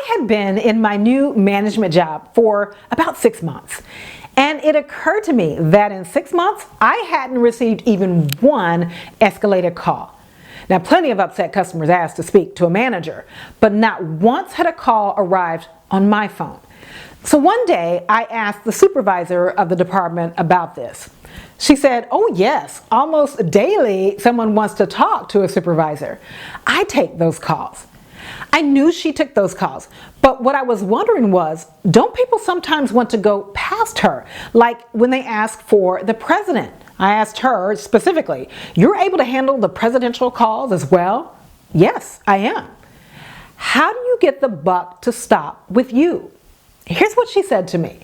I had been in my new management job for about 6 months, and it occurred to me that in 6 months, I hadn't received even one escalated call. Now, plenty of upset customers asked to speak to a manager, but not once had a call arrived on my phone. So one day, I asked the supervisor of the department about this. She said, "Oh yes, almost daily someone wants to talk to a supervisor. I take those calls." I knew she took those calls, but what I was wondering was, don't people sometimes want to go past her? Like when they ask for the president. I asked her specifically, "You're able to handle the presidential calls as well?" "Yes, I am." "How do you get the buck to stop with you?" Here's what she said to me.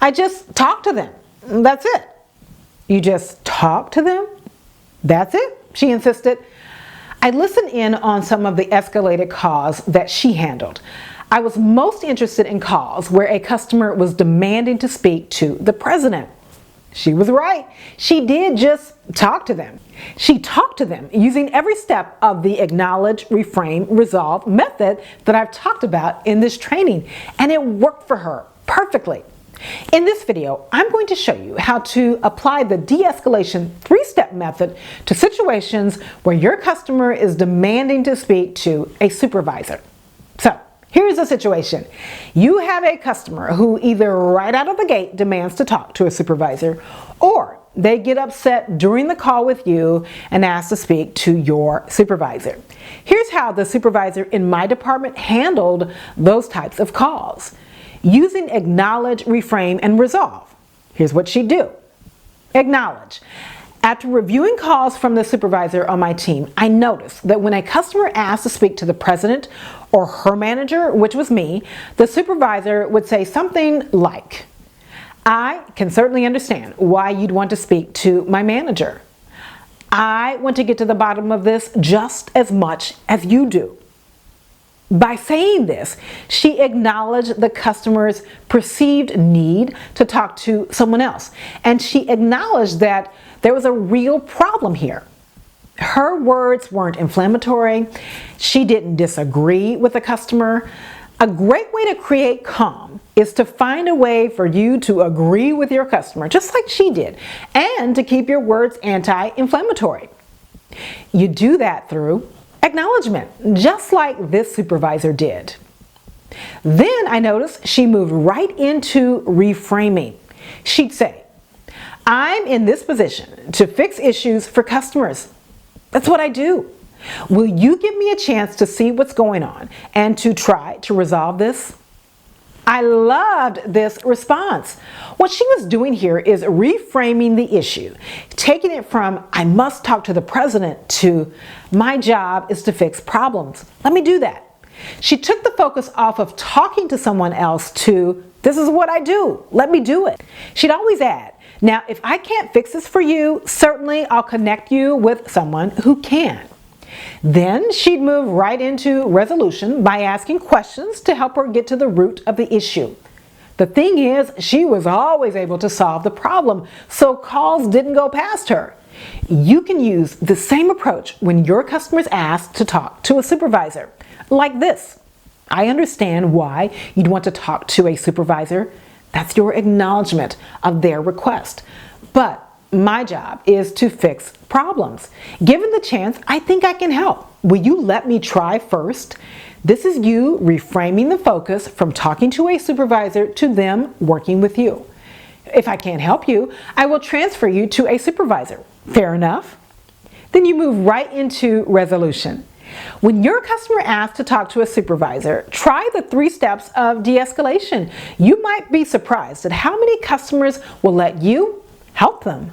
"I just talk to them. That's it." "You just talk to them? That's it?" she insisted. I listened in on some of the escalated calls that she handled. I was most interested in calls where a customer was demanding to speak to the president. She was right. She did just talk to them. She talked to them using every step of the acknowledge, refrain, resolve method that I've talked about in this training, and it worked for her perfectly. In this video, I'm going to show you how to apply the de-escalation 3-step method to situations where your customer is demanding to speak to a supervisor. So, here's the situation. You have a customer who either right out of the gate demands to talk to a supervisor, or they get upset during the call with you and ask to speak to your supervisor. Here's how the supervisor in my department handled those types of calls. Using acknowledge, reframe, and resolve. Here's what she'd do. Acknowledge. After reviewing calls from the supervisor on my team, I noticed that when a customer asked to speak to the president or her manager, which was me, the supervisor would say something like, "I can certainly understand why you'd want to speak to my manager. I want to get to the bottom of this just as much as you do." By saying this, she acknowledged the customer's perceived need to talk to someone else, and she acknowledged that there was a real problem here. Her words weren't inflammatory. She didn't disagree with the customer. A great way to create calm is to find a way for you to agree with your customer, just like she did, and to keep your words anti-inflammatory. You do that through acknowledgement, just like this supervisor did. Then I noticed she moved right into reframing. She'd say, "I'm in this position to fix issues for customers. That's what I do. Will you give me a chance to see what's going on and to try to resolve this?" I loved this response. What she was doing here is reframing the issue, taking it from "I must talk to the president" to "my job is to fix problems. Let me do that." She took the focus off of talking to someone else to "this is what I do. Let me do it." She'd always add, "Now, if I can't fix this for you, certainly I'll connect you with someone who can." Then she'd move right into resolution by asking questions to help her get to the root of the issue. The thing is, she was always able to solve the problem, so calls didn't go past her. You can use the same approach when your customers ask to talk to a supervisor. Like this. "I understand why you'd want to talk to a supervisor. That's your acknowledgement of their request. But my job is to fix problems. Given the chance, I think I can help. Will you let me try first?" This is you reframing the focus from talking to a supervisor to them working with you. "If I can't help you, I will transfer you to a supervisor." Fair enough? Then you move right into resolution. When your customer asks to talk to a supervisor, try the 3 steps of de-escalation. You might be surprised at how many customers will let you help them.